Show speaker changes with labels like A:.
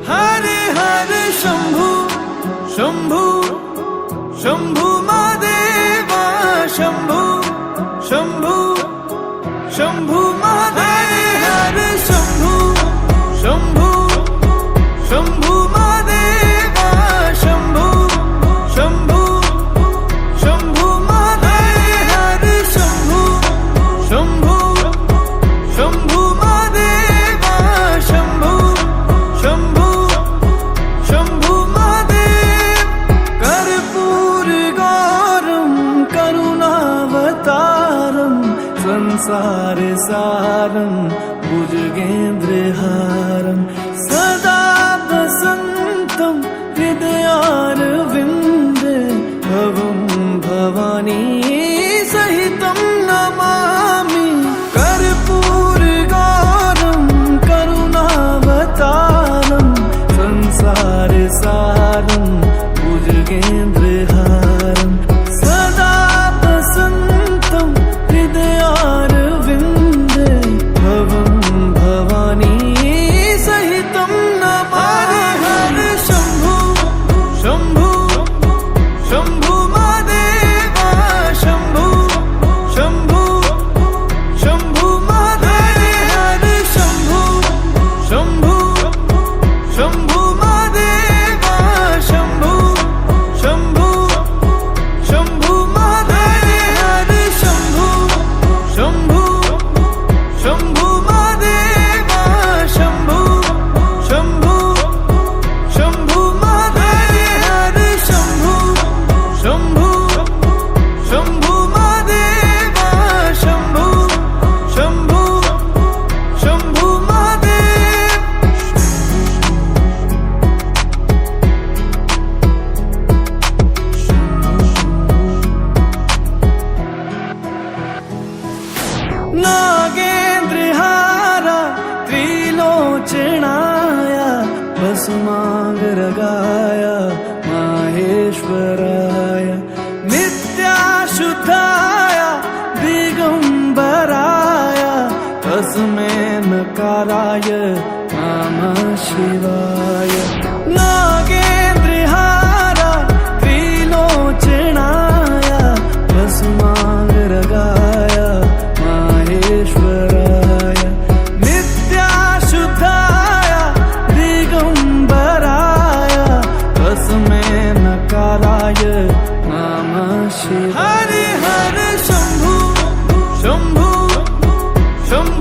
A: हरे हरे शंभू शंभू शंभू महादेवा शंभू शंभू शंभू महादेव हरे शंभू शंभू शंभू महादेवा शंभू शंभू शंभू महादेव हरे शंभू शंभू शंभू महादेवा शंभू शंभू शंभू महादेव कर्पूर गौरम करुणावतारम संसार सारम भुजगेन्द्रहारम सदा वसन्तं हृदयारविन्दे भवं भवानी सहितं नमामि कर्पूर गौरम करुणावतारम संसार सारम भुजगेन्द्रहारम सदा वसन्तं हृदयारविन्दे भवं भवानी सहितं नमामि हरे शंभू शंभू शंभू महादेवा शंभू शंभू शंभू महादेव हरे शंभू शंभू शंभू महादेवा शंभू शंभू शंभू महादेव हरे शंभू शंभू शंभू महादेवा शंभू शंभू शंभू महादेव हरे शंभू शंभू शंभू महादेवा शंभू शंभू शंभू महादेव नागेन्द्रहारा त्रिलोचनाय भस्मांगरगाय माहेश्वराय नित्याशुद्धाय दिगंबराय तस्मै नकाराय नमः शिवाय नागेन्द्रहारा त्रिलोचनाय भस्मांगरगाय माहेश्वराय नित्याशुद्धाय दिगंबराय तस्मै नकाराय नमः शिवाय हरे हरे शंभू शंभू शंभू